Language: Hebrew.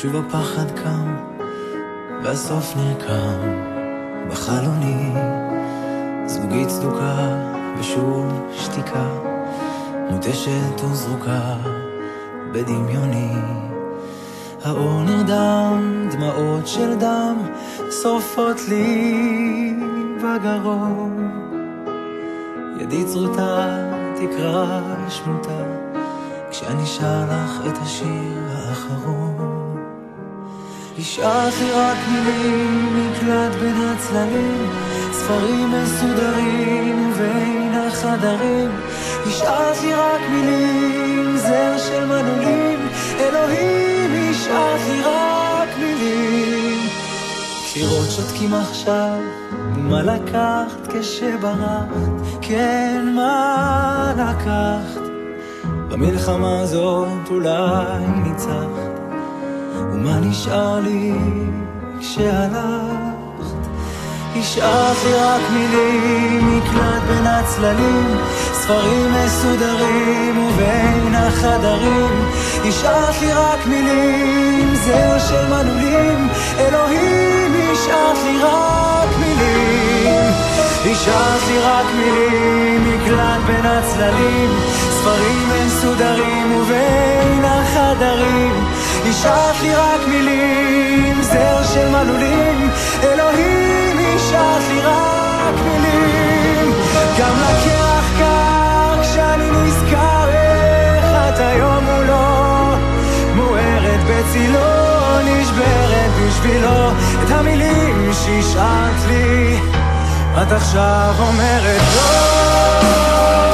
שוב הפחד קם והסוף נרקם בחלוני, זוגית צדוקה ושוב שתיקה מוטשת וזרוקה בדמיוני. האור נרדם, דמעות של דם שורפות לי בגרון, ידי צרוטה תקרא שמותה כשאני שר לך את השיר האחרון. השארת לי רק מילים, מקלט בין הצללים, ספרים מסודרים ובין החדרים. השארת לי רק מילים, זר של מנעולים, אלוהים השארת לי רק מילים. קירות שותקים עכשיו, מה לקחת כשברחת, כן מה לקחת, במלחמה הזאת אולי ניצחת, ומה נשאר לי כשהלכת. השארת לי רק מילים, מקלט בין הצללים, ספרים מסודרים ובין החדרים. השארת לי רק מילים, זר של מנעולים, אלוהים השארת לי רק מילים. השארת לי רק מילים, מקלט בין הצללים, ספרים מסודרים ובין החדרים. השארת לי רק מילים, זר של מנעולים, אלוהים השארת לי רק מילים. גם לקרח קר כשאני נזכר איך את היום מולו, מוארת בצילו, נשברת בשבילו. את המילים שהשארת לי את עכשיו אומרת לא.